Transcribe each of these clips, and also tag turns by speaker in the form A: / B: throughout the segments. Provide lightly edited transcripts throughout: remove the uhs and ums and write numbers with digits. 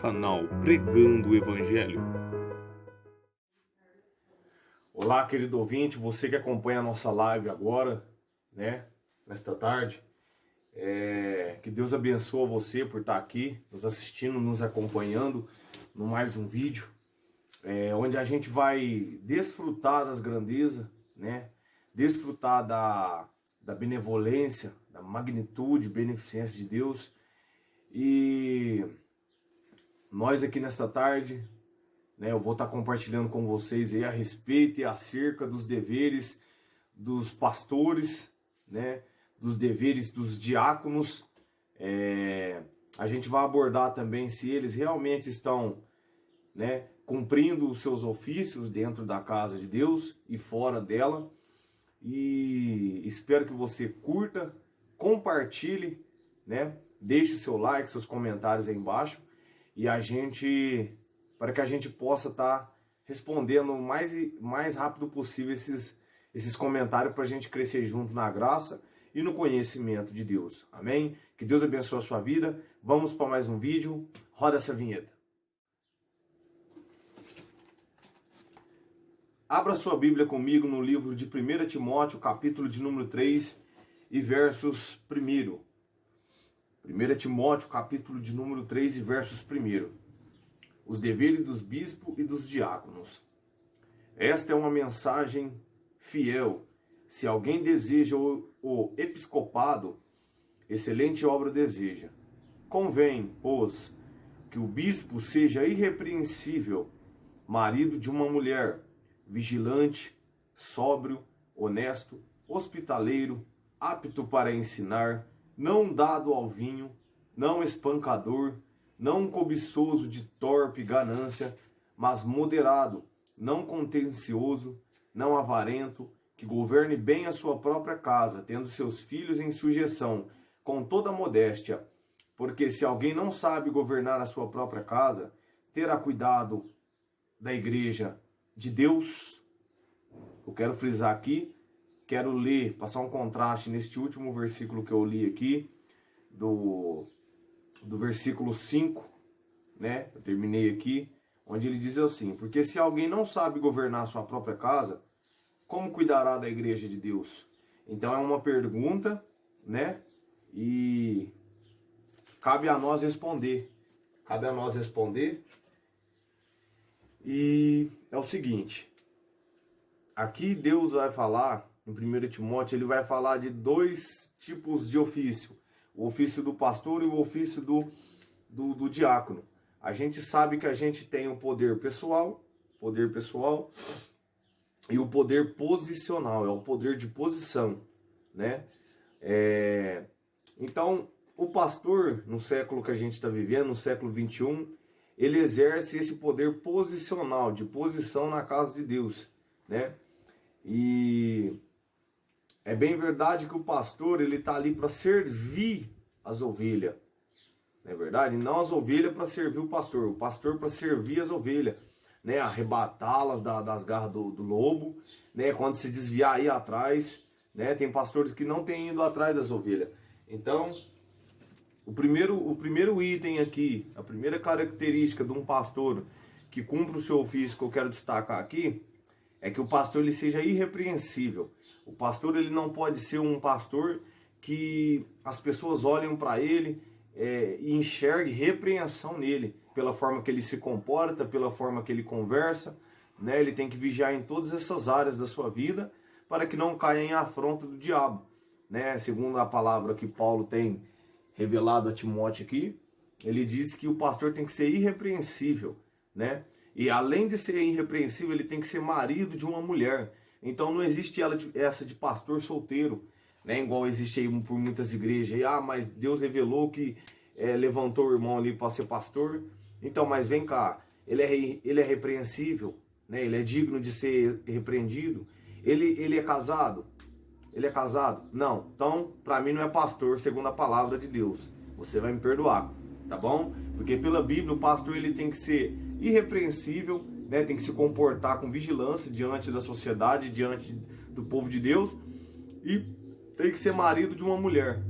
A: canal Pregando o Evangelho.
B: Olá, querido ouvinte, você que acompanha a nossa live agora, nesta tarde. Que Deus abençoe você por estar aqui, nos assistindo, nos acompanhando no mais um vídeo, onde a gente vai desfrutar das grandezas, desfrutar da benevolência, da magnitude, beneficência de Deus. E nós aqui nesta tarde, eu vou estar compartilhando com vocês aí a respeito e acerca dos deveres dos pastores, dos deveres dos diáconos. A gente vai abordar também se eles realmente estão, cumprindo os seus ofícios dentro da casa de Deus e fora dela. E espero que você curta, compartilhe, deixe seu like, seus comentários aí embaixo, e para que a gente possa estar respondendo o mais rápido possível esses comentários, para a gente crescer junto na graça e no conhecimento de Deus. Amém? Que Deus abençoe a sua vida. Vamos para mais um vídeo. Roda essa vinheta. Abra sua Bíblia comigo no livro de 1 Timóteo, capítulo de número 3 e versos 1. 1 Timóteo, capítulo de número 3 e versos 1. Os deveres dos bispos e dos diáconos. Esta é uma mensagem fiel. Se alguém deseja o episcopado, excelente obra deseja. Convém, pois, que o bispo seja irrepreensível, marido de uma mulher, vigilante, sóbrio, honesto, hospitaleiro, apto para ensinar, não dado ao vinho, não espancador, não cobiçoso de torpe ganância, mas moderado, não contencioso, não avarento, que governe bem a sua própria casa, tendo seus filhos em sujeição, com toda modéstia. Porque se alguém não sabe governar a sua própria casa, terá cuidado da igreja de Deus. Eu quero frisar aqui, quero ler, passar um contraste neste último versículo que eu li aqui, do versículo 5, eu terminei aqui, onde ele diz assim: porque se alguém não sabe governar a sua própria casa, como cuidará da igreja de Deus? Então é uma pergunta, e cabe a nós responder. E é o seguinte, aqui Deus vai falar, em 1 Timóteo, ele vai falar de dois tipos de ofício. O ofício do pastor e o ofício do diácono. A gente sabe que a gente tem o poder pessoal e o poder posicional, é o poder de posição, Então, o pastor, no século que a gente está vivendo, no século 21, ele exerce esse poder posicional, de posição na casa de Deus, E é bem verdade que o pastor, ele está ali para servir as ovelhas, não é verdade? Não as ovelhas para servir o pastor para servir as ovelhas, arrebatá-las das garras do lobo, quando se desviar aí atrás, tem pastores que não têm ido atrás das ovelhas. Então, o primeiro item aqui, a primeira característica de um pastor que cumpre o seu ofício, que eu quero destacar aqui, é que o pastor ele seja irrepreensível. O pastor ele não pode ser um pastor que as pessoas olhem para ele e enxerguem repreensão nele, pela forma que ele se comporta, pela forma que ele conversa, Ele tem que vigiar em todas essas áreas da sua vida para que não caia em afronta do diabo, Segundo a palavra que Paulo tem revelado a Timóteo aqui, ele diz que o pastor tem que ser irrepreensível, E além de ser irrepreensível, ele tem que ser marido de uma mulher. Então não existe essa de pastor solteiro, igual existe aí por muitas igrejas. Mas Deus revelou que levantou o irmão ali para ser pastor. Então, mas vem cá, ele é repreensível, ele é digno de ser repreendido. Ele é casado? Ele é casado? Não. Então, para mim não é pastor segundo a palavra de Deus. Você vai me perdoar, tá bom? Porque pela Bíblia o pastor ele tem que ser irrepreensível, tem que se comportar com vigilância diante da sociedade, diante do povo de Deus, e tem que ser marido de uma mulher,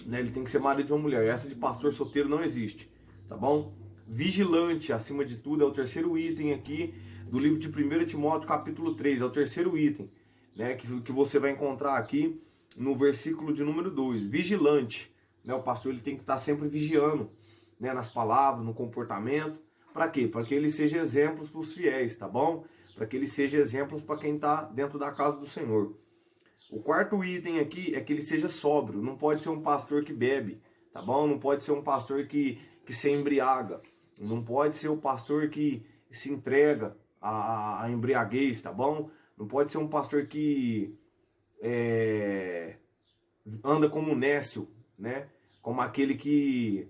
B: Ele tem que ser marido de uma mulher. Essa de pastor solteiro não existe, tá bom? vigilante, acima de tudo, é o terceiro item aqui do livro de 1 Timóteo, capítulo 3, é o terceiro item, né, que você vai encontrar aqui no versículo de número 2, vigilante, né, o pastor ele tem que estar sempre vigiando, né, nas palavras, no comportamento, para quê? Para que ele seja exemplos para os fiéis, tá bom? Para que ele seja exemplos para quem está dentro da casa do Senhor. O quarto item aqui é que ele seja sóbrio, não pode ser um pastor que bebe, tá bom? Não pode ser um pastor que se embriaga, não pode ser o pastor que se entrega à embriaguez, tá bom? Não pode ser um pastor que anda como nécio, né? Como aquele que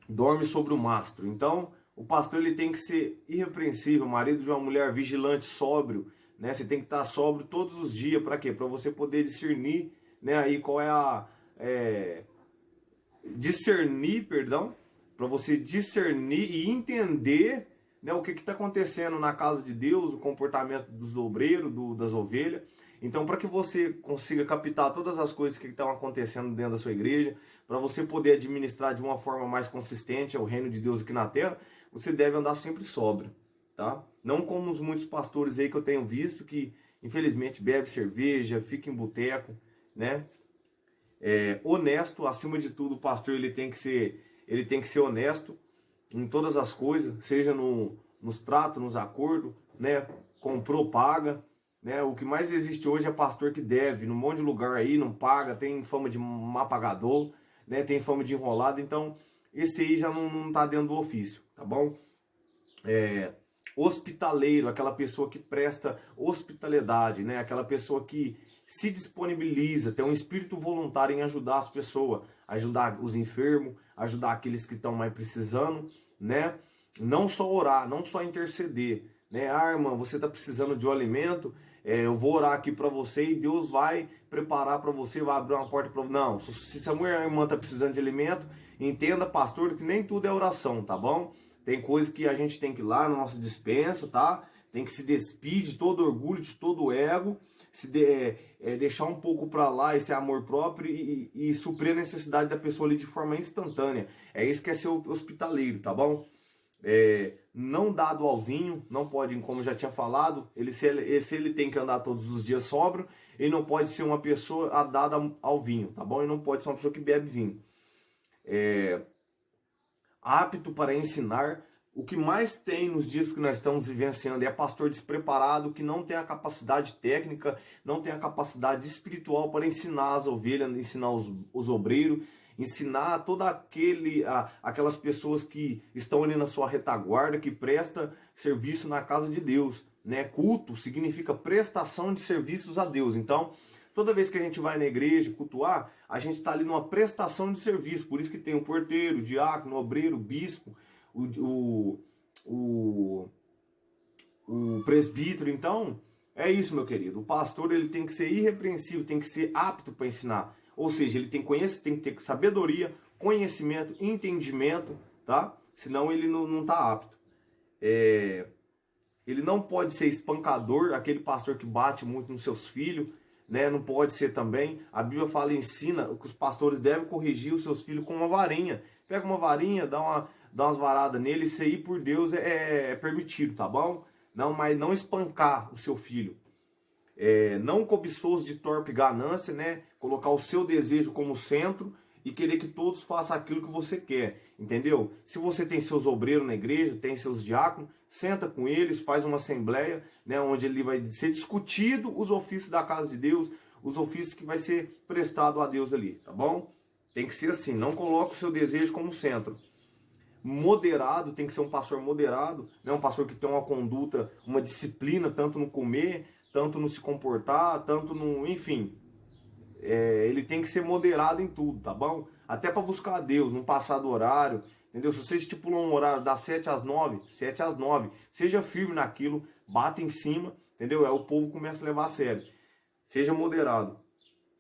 B: dorme sobre o mastro. Então, o pastor ele tem que ser irrepreensível, marido de uma mulher vigilante, sóbrio, né? Você tem que estar sóbrio todos os dias, para quê? Para você poder discernir, né? Aí qual é discernir, perdão, para você discernir e entender, né, o que está acontecendo na casa de Deus, o comportamento dos obreiros, das ovelhas. Então, para que você consiga captar todas as coisas que estão acontecendo dentro da sua igreja, para você poder administrar de uma forma mais consistente o reino de Deus aqui na terra, você deve andar sempre sóbrio, tá? Não como os muitos pastores aí que eu tenho visto, que infelizmente bebe cerveja, fica em boteco, né? Honesto, acima de tudo, o pastor ele tem que ser honesto em todas as coisas, seja nos tratos, nos acordos, né? Comprou, paga, né? O que mais existe hoje é pastor que deve, num monte de lugar aí, não paga, tem fama de má pagador, né? Tem fama de enrolado, então esse aí já não tá dentro do ofício, tá bom? Hospitaleiro, aquela pessoa que presta hospitalidade, né? Aquela pessoa que se disponibiliza, tem um espírito voluntário em ajudar as pessoas, ajudar os enfermos, ajudar aqueles que estão mais precisando, né? Não só orar, não só interceder, né? Ah, irmã, você está precisando de um alimento, eu vou orar aqui para você e Deus vai preparar para você, vai abrir uma porta para você. Não, se a mulher, a irmã está precisando de alimento, entenda, pastor, que nem tudo é oração, tá bom? Tem coisa que a gente tem que ir lá na nossa despensa, tá? Tem que se despir de todo orgulho, de todo ego, deixar um pouco para lá esse amor próprio e suprir a necessidade da pessoa ali de forma instantânea. É isso que é ser hospitaleiro, tá bom? Não dado ao vinho, não pode, como já tinha falado, se ele tem que andar todos os dias sóbrio, ele não pode ser uma pessoa dada ao vinho, tá bom? Ele não pode ser uma pessoa que bebe vinho. Apto para ensinar. O que mais tem nos dias que nós estamos vivenciando é pastor despreparado, que não tem a capacidade técnica, não tem a capacidade espiritual para ensinar as ovelhas, ensinar os obreiros, ensinar aquelas pessoas que estão ali na sua retaguarda, que presta serviço na casa de Deus, né? Culto significa prestação de serviços a Deus. Então, toda vez que a gente vai na igreja cultuar, a gente está ali numa prestação de serviço. Por isso que tem o porteiro, o diácono, o obreiro, o bispo, o presbítero. Então, é isso, meu querido. O pastor ele tem que ser irrepreensível, tem que ser apto para ensinar. Ou seja, ele tem que ter sabedoria, conhecimento, entendimento, tá? Senão ele não está apto. Ele não pode ser espancador, aquele pastor que bate muito nos seus filhos, né? Não pode ser também. A Bíblia fala, ensina que os pastores devem corrigir os seus filhos com uma varinha. Pega uma varinha, dá umas varadas nele, isso aí por Deus é permitido, tá bom? Não, mas não espancar o seu filho. Não cobiçoso de torpe ganância, né? Colocar o seu desejo como centro e querer que todos façam aquilo que você quer, entendeu? Se você tem seus obreiros na igreja, tem seus diáconos, senta com eles, faz uma assembleia, né? Onde ele vai ser discutido os ofícios da casa de Deus, os ofícios que vai ser prestado a Deus ali, tá bom? Tem que ser assim, não coloque o seu desejo como centro. Moderado, tem que ser um pastor moderado, né? Um pastor que tem uma conduta, uma disciplina, tanto no comer, tanto no se comportar, tanto no... Enfim, ele tem que ser moderado em tudo, tá bom? Até para buscar a Deus, não passar do horário, entendeu? Se você estipula um horário das 7 às 9, 7 às 9, seja firme naquilo, bata em cima, entendeu? O povo começa a levar a sério. Seja moderado.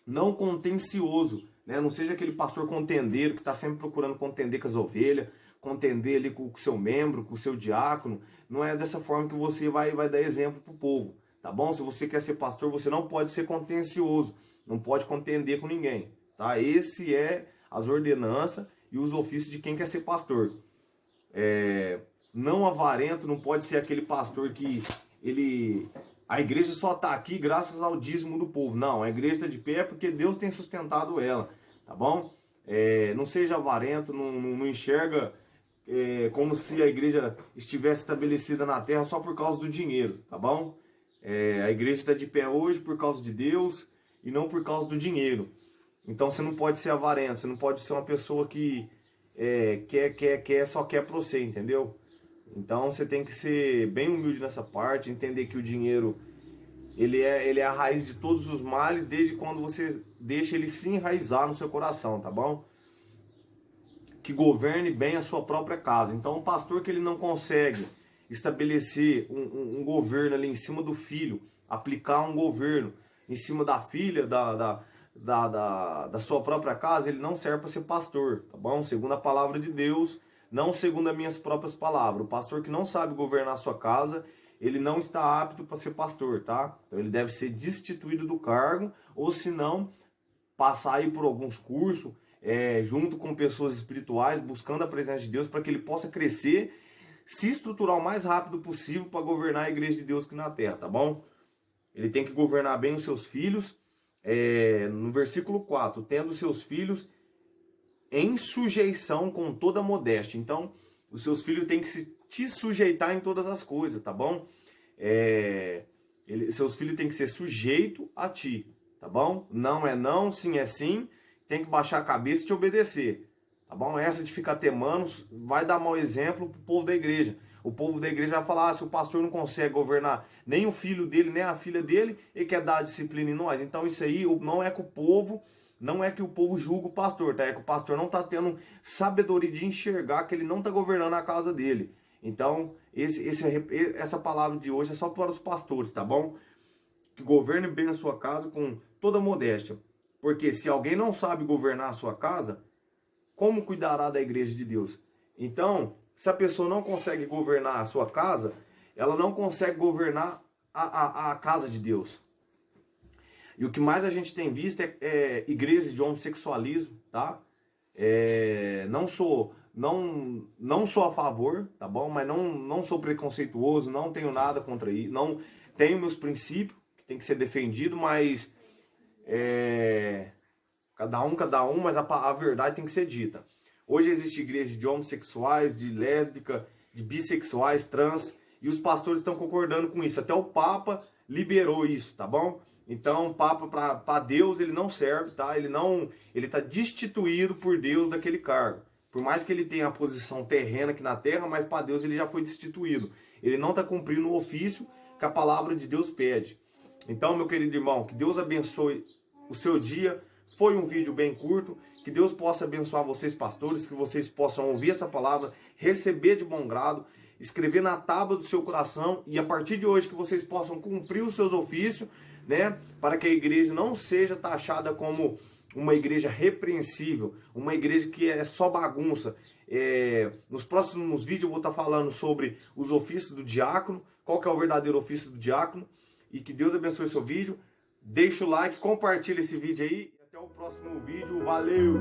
B: Não contencioso, né? Não seja aquele pastor contendeiro que está sempre procurando contender com as ovelhas, contender ali com o seu membro, com o seu diácono. Não é dessa forma que você vai dar exemplo para o povo, tá bom? Se você quer ser pastor, você não pode ser contencioso, não pode contender com ninguém, tá? Esse é as ordenanças e os ofícios de quem quer ser pastor. não avarento, não pode ser aquele pastor que a igreja só está aqui graças ao dízimo do povo. Não, a igreja está de pé porque Deus tem sustentado ela, tá bom? Não seja avarento, não enxerga como se a igreja estivesse estabelecida na terra só por causa do dinheiro, tá bom? A igreja está de pé hoje por causa de Deus e não por causa do dinheiro. Então você não pode ser avarento, você não pode ser uma pessoa que só quer pra você, entendeu? Então você tem que ser bem humilde nessa parte, entender que o dinheiro ele é a raiz de todos os males, desde quando você deixa ele se enraizar no seu coração, tá bom? Que governe bem a sua própria casa. Então o pastor que ele não consegue estabelecer um governo ali em cima do filho, aplicar um governo em cima da filha, da sua própria casa, ele não serve para ser pastor, tá bom? Segundo a palavra de Deus, não segundo as minhas próprias palavras. O pastor que não sabe governar a sua casa, ele não está apto para ser pastor, tá? Então ele deve ser destituído do cargo, ou se não, passar aí por alguns cursos, junto com pessoas espirituais, buscando a presença de Deus, para que ele possa crescer, se estruturar o mais rápido possível para governar a igreja de Deus aqui na terra, tá bom? Ele tem que governar bem os seus filhos, no versículo 4, tendo seus filhos em sujeição com toda modéstia. Então, os seus filhos têm que te sujeitar em todas as coisas, tá bom? Seus filhos têm que ser sujeitos a ti, tá bom? Não é não, sim é sim, tem que baixar a cabeça e te obedecer, tá bom? Essa de ficar temando vai dar mau exemplo pro povo da igreja. O povo da igreja vai falar, se o pastor não consegue governar nem o filho dele, nem a filha dele, ele quer dar disciplina em nós. Então isso aí não é que o povo julga o pastor, tá? É que o pastor não está tendo sabedoria de enxergar que ele não está governando a casa dele. Então, essa palavra de hoje é só para os pastores, tá bom? Que governe bem a sua casa com toda modéstia. Porque se alguém não sabe governar a sua casa, como cuidará da igreja de Deus? Então, se a pessoa não consegue governar a sua casa, ela não consegue governar a casa de Deus. E o que mais a gente tem visto é igrejas de homossexualismo, tá? Não sou a favor, tá bom? Mas não sou preconceituoso, não tenho nada contra isso. Não tenho meus princípios, que tem que ser defendido, mas cada um, mas a verdade tem que ser dita. Hoje existe igreja de homossexuais, de lésbica, de bissexuais, trans, e os pastores estão concordando com isso. Até o Papa liberou isso, tá bom? Então o Papa para Deus ele não serve, tá? Ele está destituído por Deus daquele cargo. Por mais que ele tenha a posição terrena aqui na terra, mas para Deus ele já foi destituído. Ele não está cumprindo o ofício que a palavra de Deus pede. Então, meu querido irmão, que Deus abençoe o seu dia. Foi um vídeo bem curto. Que Deus possa abençoar vocês, pastores, que vocês possam ouvir essa palavra, receber de bom grado, escrever na tábua do seu coração e a partir de hoje que vocês possam cumprir os seus ofícios, né, para que a igreja não seja taxada como uma igreja repreensível, uma igreja que é só bagunça. Nos próximos vídeos eu vou estar falando sobre os ofícios do diácono, qual que é o verdadeiro ofício do diácono, e que Deus abençoe o seu vídeo. Deixa o like, compartilha esse vídeo aí. Até o próximo vídeo. Valeu!